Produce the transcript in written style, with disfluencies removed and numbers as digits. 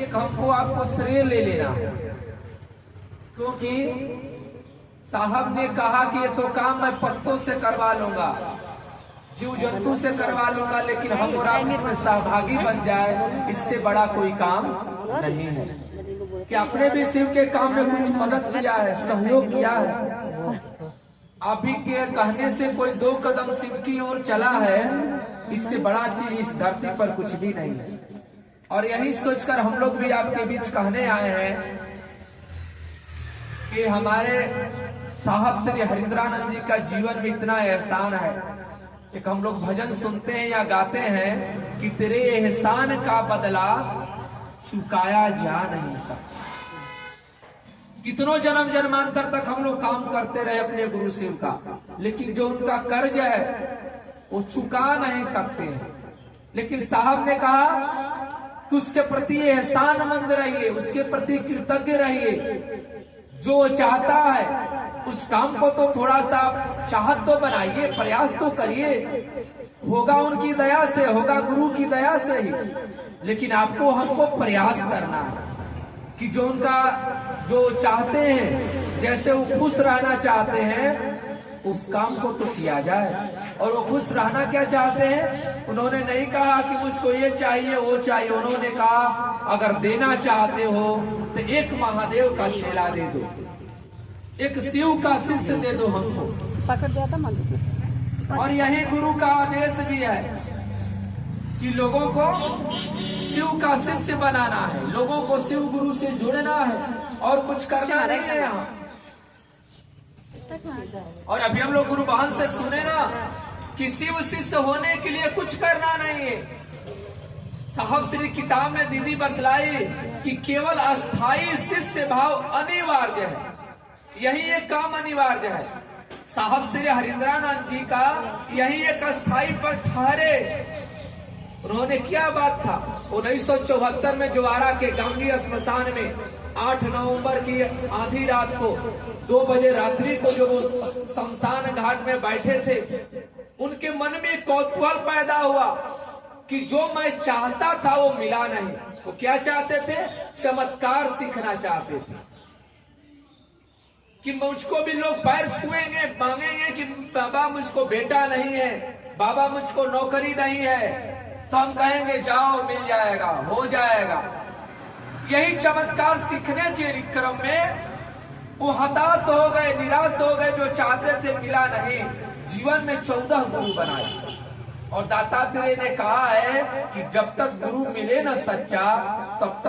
एक हमको आपको श्रेय ले लेना, क्योंकि साहब ने कहा कि ये तो काम मैं पत्तों से करवा लूंगा, जीव जंतु से करवा लूंगा, लेकिन हम और आप इसमें सहभागी बन जाए, इससे बड़ा कोई काम नहीं है। कि आपने भी शिव के काम में कुछ मदद किया है, सहयोग किया है। आप ही के कहने से कोई 2 कदम शिव की ओर चला है, इससे बड़ा चीज इस धरती पर कुछ भी नहीं है। और यही सोचकर हम लोग भी आपके बीच कहने आए हैं कि हमारे साहब श्री हरिंद्रानंद जी का जीवन में इतना एहसान है। एक हम लोग भजन सुनते हैं या गाते हैं कि तेरे एहसान का बदला चुकाया जा नहीं सकता। कितनों जन्म जन्मांतर तक हम लोग काम करते रहे अपने गुरु शिव का, लेकिन जो उनका कर्ज है वो चुका नहीं सकते हैं। लेकिन साहब ने कहा कि उसके प्रति एहसानमंद रहिए, उसके प्रति कृतज्ञ रहिए। जो चाहता है उस काम को तो थोड़ा सा चाहत तो बनाइए, प्रयास तो करिए। होगा उनकी दया से, होगा गुरु की दया से ही, लेकिन आपको हमको प्रयास करना है कि जो उनका जो चाहते हैं, जैसे वो खुश रहना चाहते हैं, उस काम को तो किया जाए। और वो खुश रहना क्या चाहते हैं? उन्होंने नहीं कहा कि मुझको ये चाहिए वो चाहिए, उन्होंने कहा अगर देना चाहते हो तो एक महादेव का छेला दे दो, एक शिव का शिष्य दे दो हमको। पकड़ दिया था। और यही गुरु का आदेश भी है कि लोगों को शिव का शिष्य बनाना है, लोगों को शिव गुरु से जुड़ना है, और कुछ करना नहीं है यहाँ। और अभी हम लोग गुरु बहन से सुने ना कि शिव शिष्य होने के लिए कुछ करना नहीं है। साहब श्री किताब में दीदी बतलाई कि केवल अस्थाई शिष्य भाव अनिवार्य है, यही एक काम अनिवार्य है। साहब श्री हरिंद्रानंद जी का यही एक अस्थाई पर ठहरे। उन्होंने क्या बात था, 1974 में जवारा के गांधी स्मशान में 8 नवंबर की आधी रात को 2 बजे रात्रि को जो वो शमशान घाट में बैठे थे, उनके मन में कौतूहल पैदा हुआ कि जो मैं चाहता था वो मिला नहीं। वो क्या चाहते थे? चमत्कार सीखना चाहते थे कि मुझको भी लोग पैर छुएंगे, मांगेंगे कि बाबा मुझको बेटा नहीं है, बाबा मुझको नौकरी नहीं है, तो हम कहेंगे जाओ मिल जाएगा, हो जाएगा। यही चमत्कार सीखने के क्रम में वो हताश हो गए, निराश हो गए। जो चाहते थे मिला नहीं। जीवन में 14 गुरु बनाए। और दातात्रेय ने कहा है कि जब तक गुरु मिले न सच्चा, तब तक